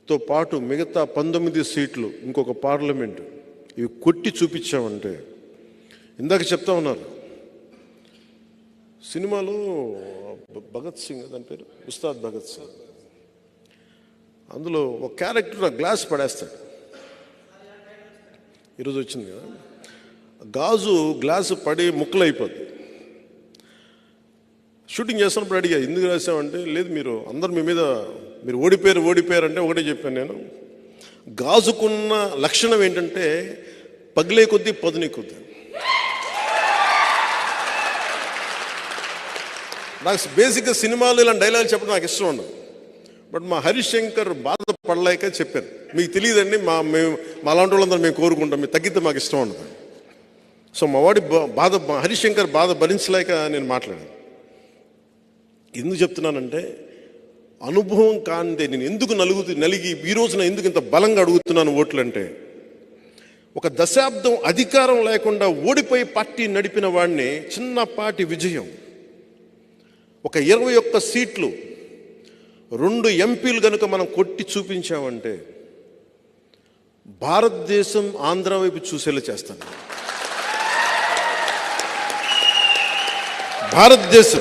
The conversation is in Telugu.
తో పాటు మిగతా 19 సీట్లు ఇంకొక పార్లమెంటు ఇవి కొట్టి చూపించామంటే, ఇందాక చెప్తా ఉన్నారు సినిమాలో భగత్ సింగ్ దాని పేరు ఉస్తాద్ భగత్ సింగ్, అందులో ఒక క్యారెక్టర్ గ్లాస్ పడేస్తాడు. ఈరోజు వచ్చింది కదా, గాజు గ్లాసు పడి ముక్కలు అయిపోద్ది. షూటింగ్ చేస్తున్నప్పుడు అడిగా ఎందుకు రాసామంటే, లేదు మీరు అందరు మీ మీద మీరు ఓడిపోయారు అంటే ఒకటే చెప్పాను నేను, గాజుకున్న లక్షణం ఏంటంటే పగిలే కొద్దీ పదునే కొద్దీ. నాకు బేసిక్గా సినిమాలు ఇలాంటి డైలాగ్ చెప్పడం నాకు ఇష్టం ఉండదు. బట్ మా హరీష్ శంకర్ బాధపడలేక చెప్పాను, మీకు తెలియదండి మేము అలాంటి వాళ్ళందరూ మేము కోరుకుంటాం, మీరు తగ్గితే మాకు ఇష్టం ఉండదు. సో మా వాడి హరీష్ శంకర్ బాధ భరించలేక నేను మాట్లాడాను. ఎందుకు చెప్తున్నానంటే, అనుభవం కాందే నేను ఎందుకు నలిగి ఈ రోజున ఎందుకు ఇంత బలంగా అడుగుతున్నాను ఓట్లు అంటే, ఒక దశాబ్దం అధికారం లేకుండా ఓడిపోయి పార్టీ నడిపిన వాడిని చిన్నపాటి విజయం, ఒక 21 సీట్లు 2 ఎంపీలు కనుక మనం కొట్టి చూపించామంటే భారతదేశం ఆంధ్ర వైపు చూసేలా చేస్తాను. భారతదేశం